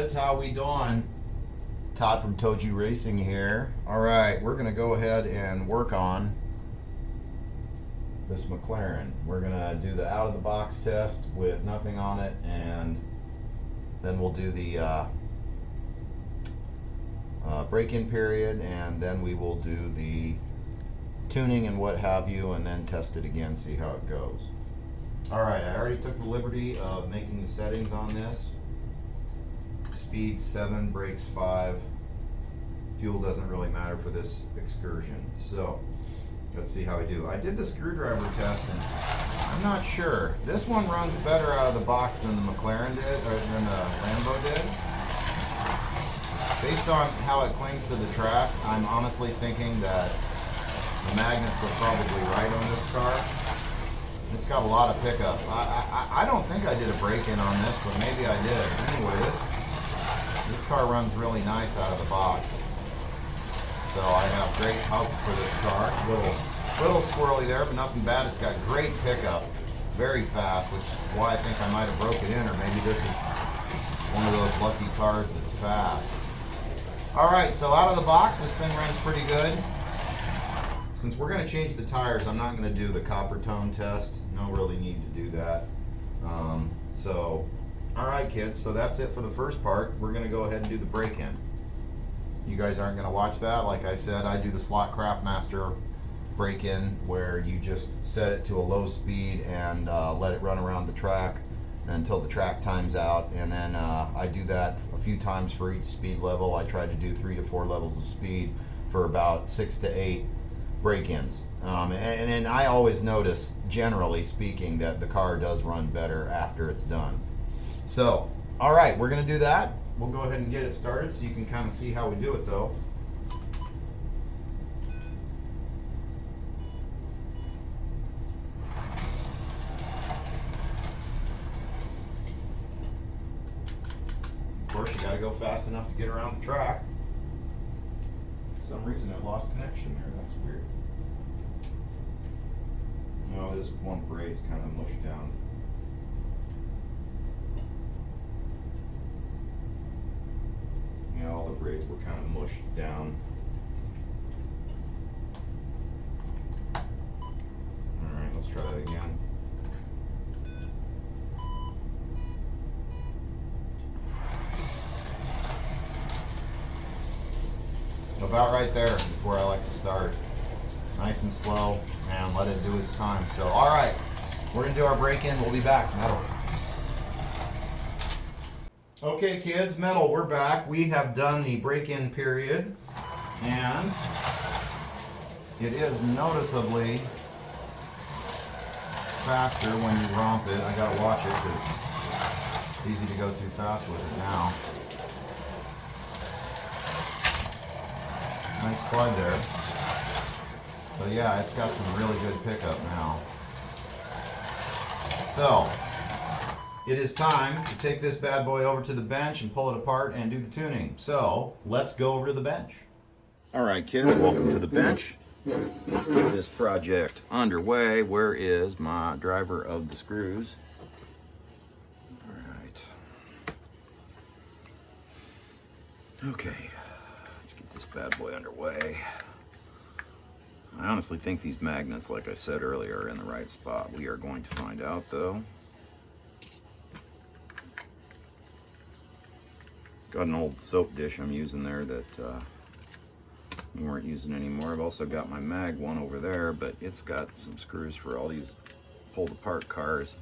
kids, how we doing? Todd from Toju Racing here. All right, we're gonna go ahead and work on this McLaren. We're gonna do the out of the box test with nothing on it, and then we'll do the break-in period, and then we will do the tuning and what have you, and then test it again, see how it goes. All right, I already took the liberty of making the settings on this. Speed 7, brakes 5. Fuel doesn't really matter for this excursion. So let's see how we do. I did the screwdriver test, and I'm not sure. This one runs better out of the box than the McLaren did, or than the Lambo did. Based on how it clings to the track, I'm honestly thinking that the magnets are probably right on this car. It's got a lot of pickup. I don't think I did a break-in on this, but maybe I did. Anyways, this car runs really nice out of the box. So I have great hopes for this car. Little squirrely there, but nothing bad. It's got great pickup, very fast, which is why I think I might have broke it in, or maybe this is one of those lucky cars that's fast. All right, so out of the box, this thing runs pretty good. Since we're going to change the tires, I'm not going to do the copper tone test. No really need to do that. All right, kids, so that's it for the first part. We're going to go ahead and do the break-in. You guys aren't going to watch that. Like I said, I do the slot Craftmaster break-in, where you just set it to a low speed and let it run around the track until the track times out, and then I do that a few times for each speed level. I try to do 3 to 4 levels of speed for about 6 to 8 break-ins, and I always notice, generally speaking, that the car does run better after it's done. So, all right, we're going to do that. We'll go ahead and get it started so you can kind of see how we do it, though. Of course, you got to go fast enough to get around the track. For some reason it lost connection there. That's weird. No, this one braid's kind of mushed down. Yeah, all the braids were kind of mushed down. Alright, let's try that again. About right there is where I like to start. Nice and slow, and let it do its time. So, alright, we're going to do our break-in. We'll be back. Metal. Okay, kids, metal, we're back. We have done the break-in period, and it is noticeably faster when you romp it. I gotta watch it because it's easy to go too fast with it now. Nice slide there. So yeah, it's got some really good pickup now. So, it is time to take this bad boy over to the bench and pull it apart and do the tuning. So, let's go over to the bench. All right, kids, welcome to the bench. Let's get this project underway. Where is my driver of the screws? All right. Okay, let's get this bad boy underway. I honestly think these magnets, like I said earlier, are in the right spot. We are going to find out, though. Got an old soap dish I'm using there that we weren't using anymore. I've also got my mag one over there, but it's got some screws for all these pulled apart cars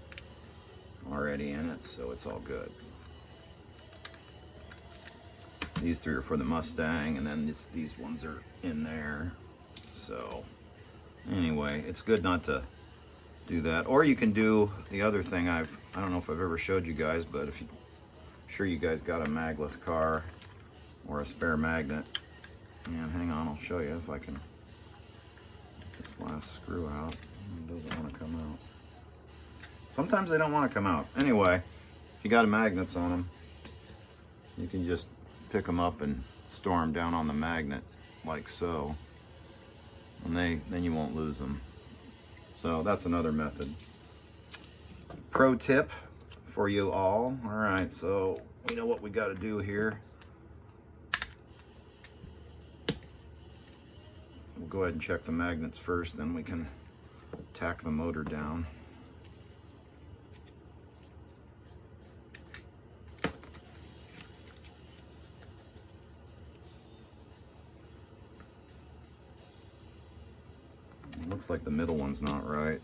already in it, so it's all good. These 3 are for the Mustang, and then these ones are in there. So anyway, it's good not to do that. Or you can do the other thing. I don't know if I've ever showed you guys, but if you sure you guys got a magless car or a spare magnet. And hang on, I'll show you if I can get this last screw out. It doesn't want to come out. Sometimes they don't want to come out. Anyway, if you got magnets on them, you can just pick them up and store them down on the magnet like so. And then you won't lose them. So that's another method. Pro tip for you all. All right, so we know what we got to do here. We'll go ahead and check the magnets first, then we can tack the motor down. It looks like the middle one's not right.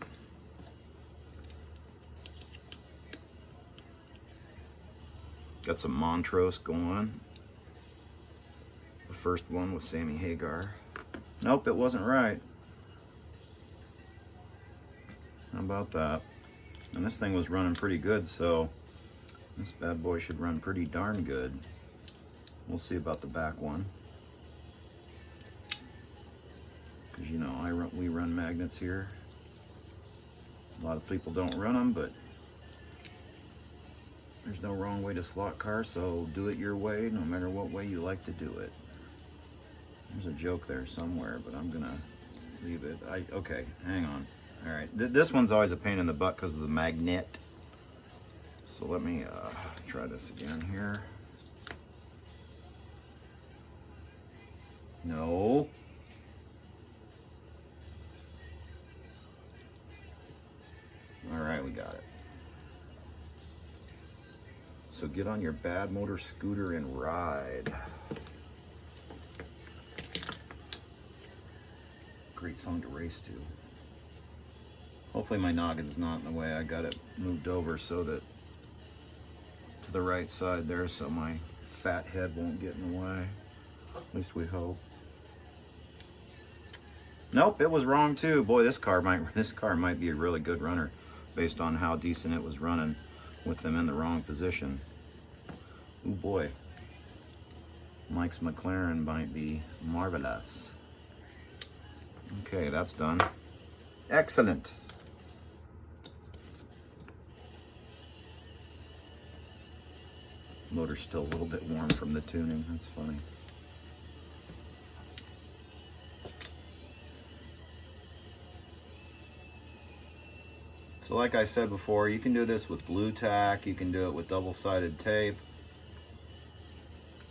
Got some Montrose going. The first one was Sammy Hagar. Nope, it wasn't right. How about that? And this thing was running pretty good, so this bad boy should run pretty darn good. We'll see about the back one. Because you know, we run magnets here. A lot of people don't run them, but there's no wrong way to slot cars, so do it your way, no matter what way you like to do it. There's a joke there somewhere, but I'm gonna leave it. Okay, hang on. All right, this one's always a pain in the butt because of the magnet. So let me try this again here. No. All right, we got it. So get on your bad motor scooter and ride. Great song to race to. Hopefully my noggin's not in the way. I got it moved over so that to the right side there, so my fat head won't get in the way. At least we hope. Nope, it was wrong too. Boy, this car might be a really good runner based on how decent it was running with them in the wrong position. Oh boy, Mike's McLaren might be marvelous. Okay, that's done. Excellent. Motor's still a little bit warm from the tuning. That's funny. So like I said before, you can do this with glue tack, you can do it with double-sided tape.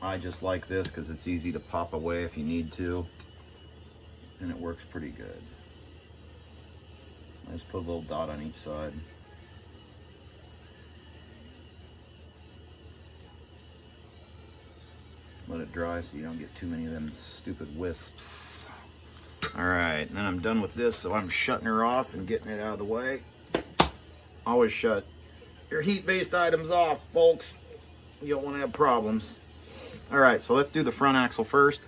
I just like this because it's easy to pop away if you need to, and it works pretty good. I just put a little dot on each side. Let it dry so you don't get too many of them stupid wisps. All right, and then I'm done with this, so I'm shutting her off and getting it out of the way. Always shut your heat-based items off, folks. You don't want to have problems. All right, so let's do the front axle first.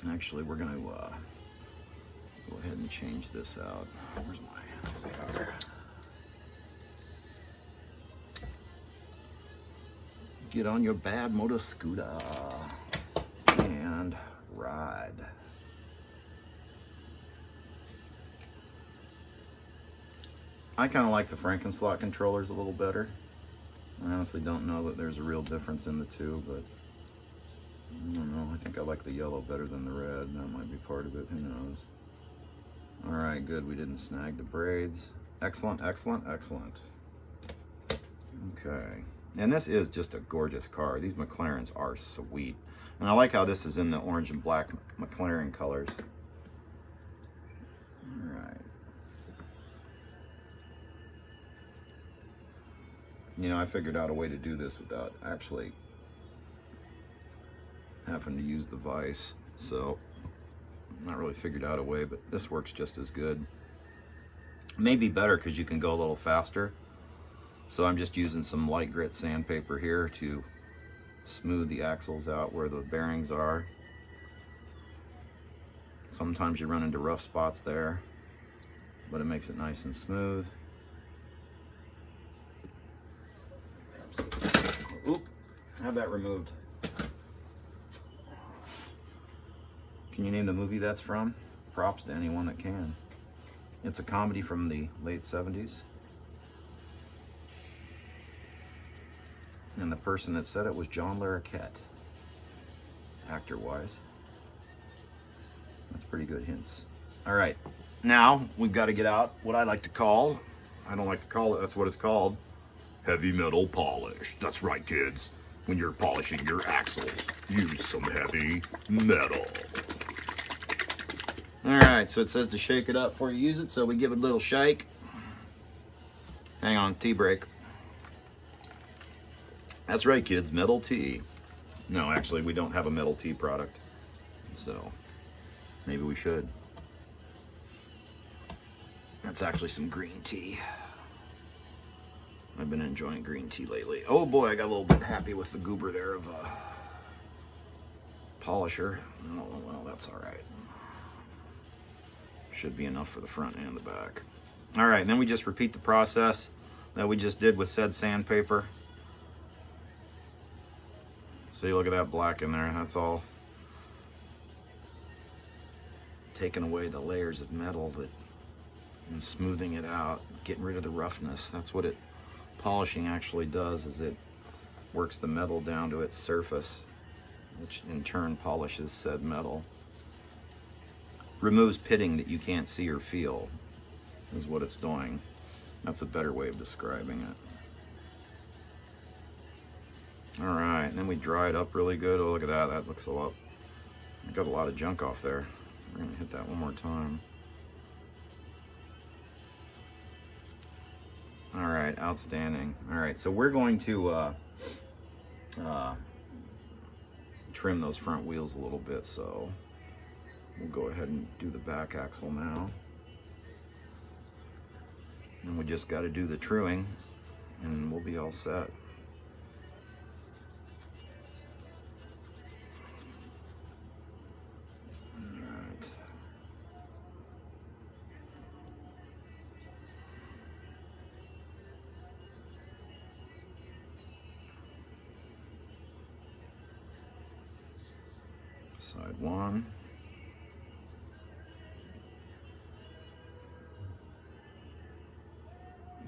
Actually, we're going to go ahead and change this out. Where's my radar? Get on your bad motor scooter and ride. I kind of like the Frankenslot controllers a little better. I honestly don't know that there's a real difference in the two, but I don't know. I think I like the yellow better than the red. That might be part of it. Who knows? All right, good. We didn't snag the braids. Excellent, excellent, excellent. Okay. And this is just a gorgeous car. These McLarens are sweet. And I like how this is in the orange and black McLaren colors. All right. You know, I figured out a way to do this without actually having to use the vise. So, not really figured out a way, but this works just as good. Maybe better because you can go a little faster. So I'm just using some light grit sandpaper here to smooth the axles out where the bearings are. Sometimes you run into rough spots there, but it makes it nice and smooth. Oop, have that removed. Can you name the movie that's from? Props to anyone that can. It's a comedy from the late 70s. And the person that said it was John Larroquette, actor-wise. That's pretty good hints. All right, now we've got to get out what I like to call, I don't like to call it, that's what it's called, Heavy metal polish. That's right, kids. When you're polishing your axles, use some heavy metal. All right, so it says to shake it up before you use it, so we give it a little shake. Hang on, tea break. That's right, kids, metal tea. No, actually, we don't have a metal tea product, so maybe we should. That's actually some green tea. I've been enjoying green tea lately. Oh boy, I got a little bit happy with the goober there of polisher. Oh, well, that's all right. Should be enough for the front and the back. All right, and then we just repeat the process that we just did with said sandpaper. See, look at that black in there. That's all taking away the layers of metal and smoothing it out, getting rid of the roughness. That's what polishing actually does, is it works the metal down to its surface, which in turn polishes said metal. Removes pitting that you can't see or feel is what it's doing. That's a better way of describing it. All right, and then we dry it up really good. Oh, look at that. That looks a lot. I got a lot of junk off there. We're gonna hit that one more time. All right, outstanding. All right, so we're going to trim those front wheels a little bit. So we'll go ahead and do the back axle now. And we just got to do the truing, and we'll be all set. Side one.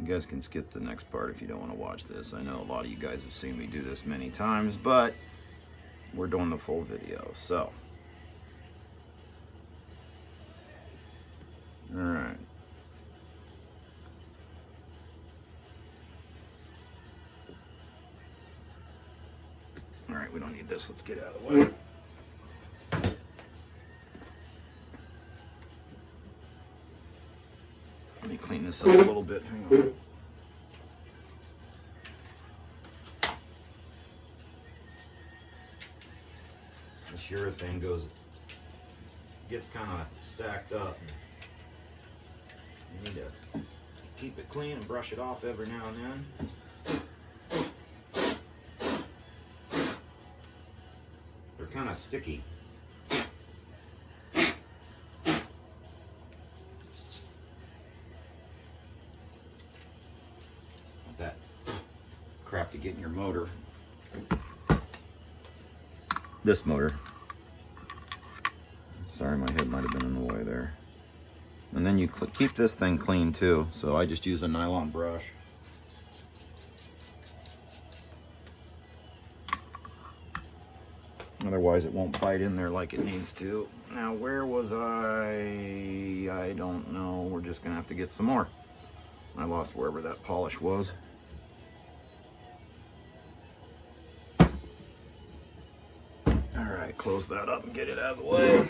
You guys can skip the next part if you don't want to watch this. I know a lot of you guys have seen me do this many times, but we're doing the full video, so. All right. All right, we don't need this. Let's get out of the way. Let me clean this up a little bit. Hang on. This urethane gets kind of stacked up. You need to keep it clean and brush it off every now and then. They're kind of sticky. That crap to get in your motor. This motor. Sorry, my head might have been in the way there. And then you keep this thing clean too, so I just use a nylon brush. Otherwise it won't bite in there like it needs to. Now where was I? I don't know. We're just gonna have to get some more. I lost wherever that polish was. Alright, close that up and get it out of the way.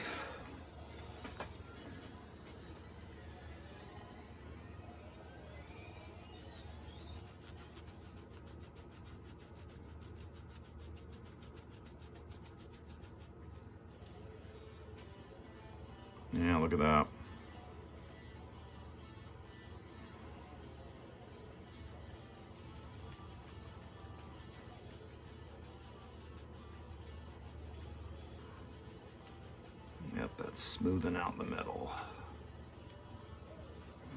Yeah, look at that. Yep, that's smoothing out the metal.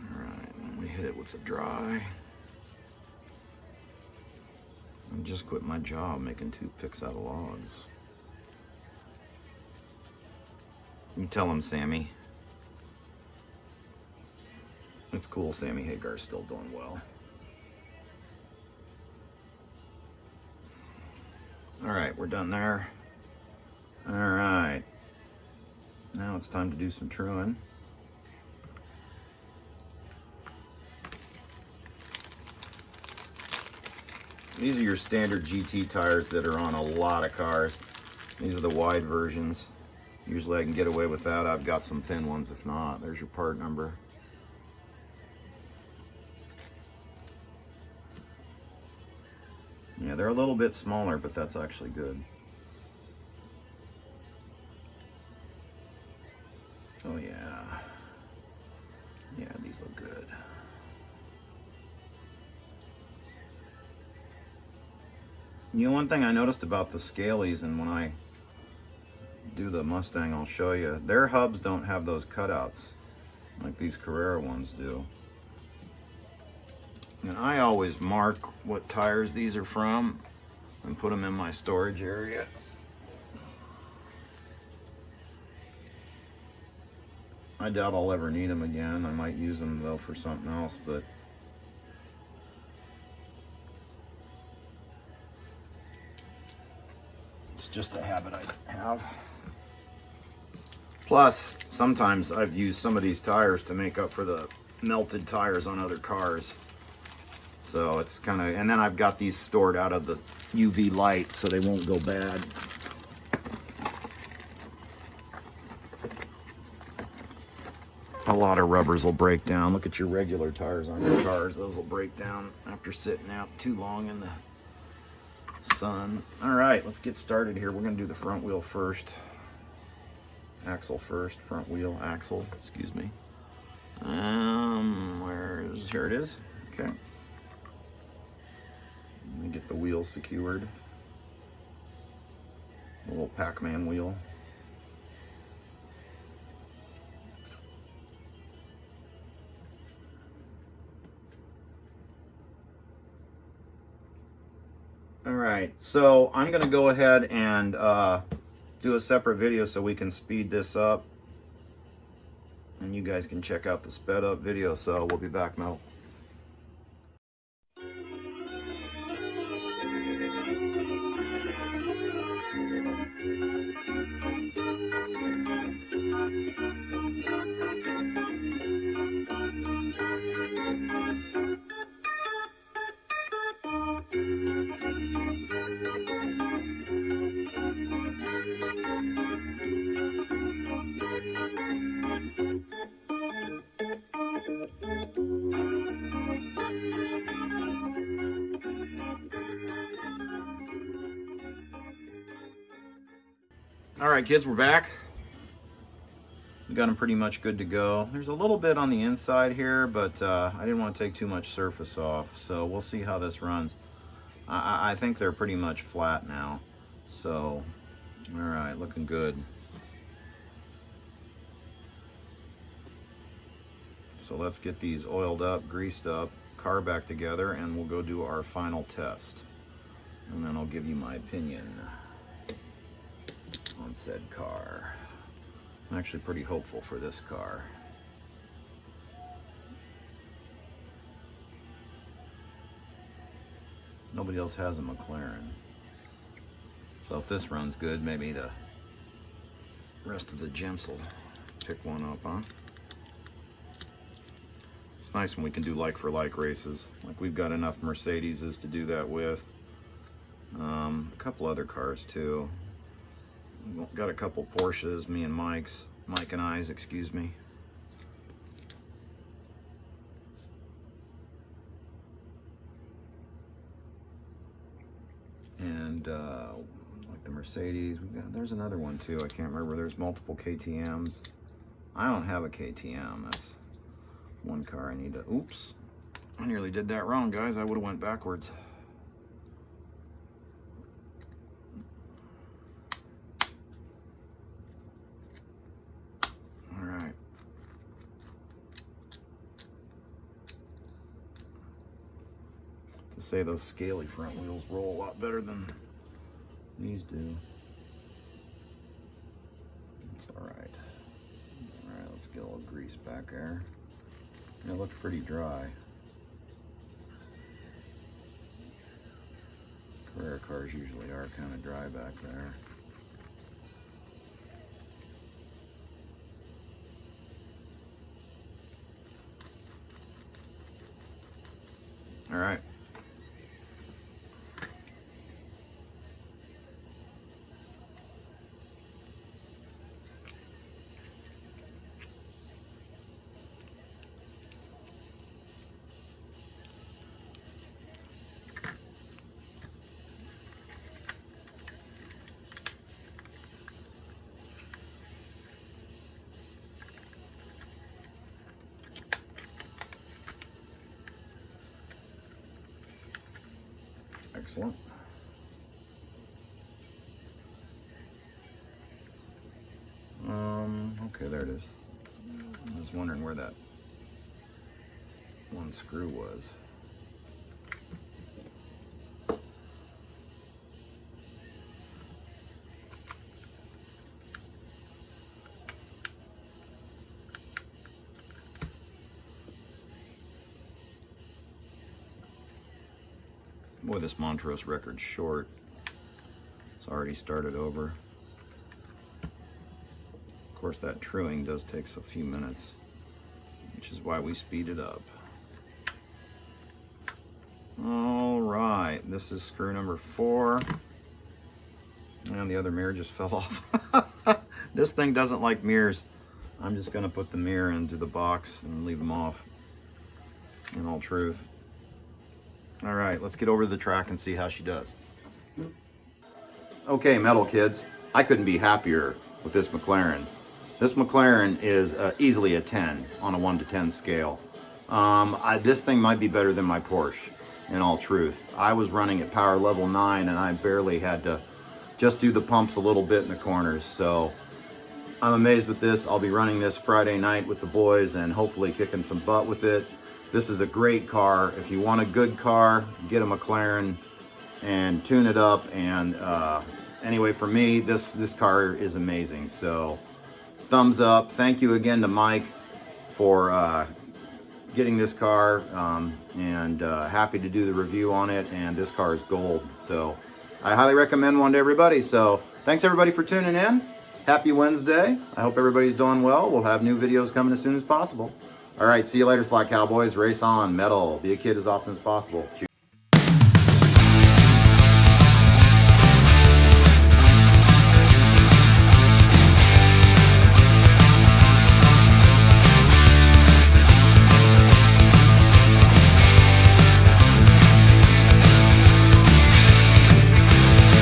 Alright, and we hit it with the dry. I just quit my job making toothpicks out of logs. You tell him, Sammy. It's cool, Sammy Hagar's still doing well. Alright, we're done there. Alright. Now it's time to do some truing. These are your standard GT tires that are on a lot of cars. These are the wide versions. Usually I can get away with that. I've got some thin ones if not. There's your part number. Yeah, they're a little bit smaller, but that's actually good. Oh yeah. Yeah, these look good. You know, one thing I noticed about the Scalies, and when I do the Mustang, I'll show you, their hubs don't have those cutouts like these Carrera ones do. And I always mark what tires these are from and put them in my storage area. I doubt I'll ever need them again. I might use them though for something else, but it's just a habit I have. Plus, sometimes I've used some of these tires to make up for the melted tires on other cars. So it's kind of, and then I've got these stored out of the UV light so they won't go bad. A lot of rubbers will break down. Look at your regular tires on your cars. Those will break down after sitting out too long in the sun. All right, let's get started here. We're going to do the front wheel first. Axle first. Front wheel axle. Excuse me. Here it is. Okay. Let me get the wheels secured. A little Pac-Man wheel. All right, so I'm gonna go ahead and do a separate video so we can speed this up and you guys can check out the sped up video. So we'll be back, Mel. All right, kids, we're back. We got them pretty much good to go. There's a little bit on the inside here, but I didn't want to take too much surface off, so we'll see how this runs. I think they're pretty much flat now, so all right, looking good. So let's get these oiled up, greased up, car back together, and we'll go do our final test. And then I'll give you my opinion on said car. I'm actually pretty hopeful for this car. Nobody else has a McLaren. So if this runs good, maybe the rest of the gents will pick one up, huh? It's nice when we can do like for like races. Like we've got enough Mercedeses to do that with. A couple other cars too. Got a couple Porsches, me and Mike and I's, excuse me. And like the Mercedes, there's another one too, I can't remember. There's multiple KTMs. I don't have a KTM, that's one car I need to, oops. I nearly did that wrong, guys. I would have went backwards. Say those scaly front wheels roll a lot better than these do. It's all right. All right, let's get a little grease back there. It looked pretty dry. Carrera cars usually are kind of dry back there. All right. Excellent. Okay, there it is. I was wondering where that one screw was. Boy, this Montrose record's short. It's already started over. Of course, that truing does take a few minutes, which is why we speed it up. All right, this is screw number 4. And the other mirror just fell off. This thing doesn't like mirrors. I'm just gonna put the mirror into the box and leave them off, in all truth. All right, let's get over to the track and see how she does. Okay, metal kids, I couldn't be happier with this McLaren. This McLaren is easily a 10 on a 1 to 10 scale. This thing might be better than my Porsche, in all truth. I was running at power level 9 and I barely had to just do the pumps a little bit in the corners. So I'm amazed with this. I'll be running this Friday night with the boys and hopefully kicking some butt with it. This is a great car. If you want a good car, get a McLaren and tune it up. And anyway, for me, this car is amazing. So thumbs up. Thank you again to Mike for getting this car, and happy to do the review on it. And this car is gold. So I highly recommend one to everybody. So thanks everybody for tuning in. Happy Wednesday. I hope everybody's doing well. We'll have new videos coming as soon as possible. All right, see you later, Slot Cowboys. Race on, metal. Be a kid as often as possible. Cheers.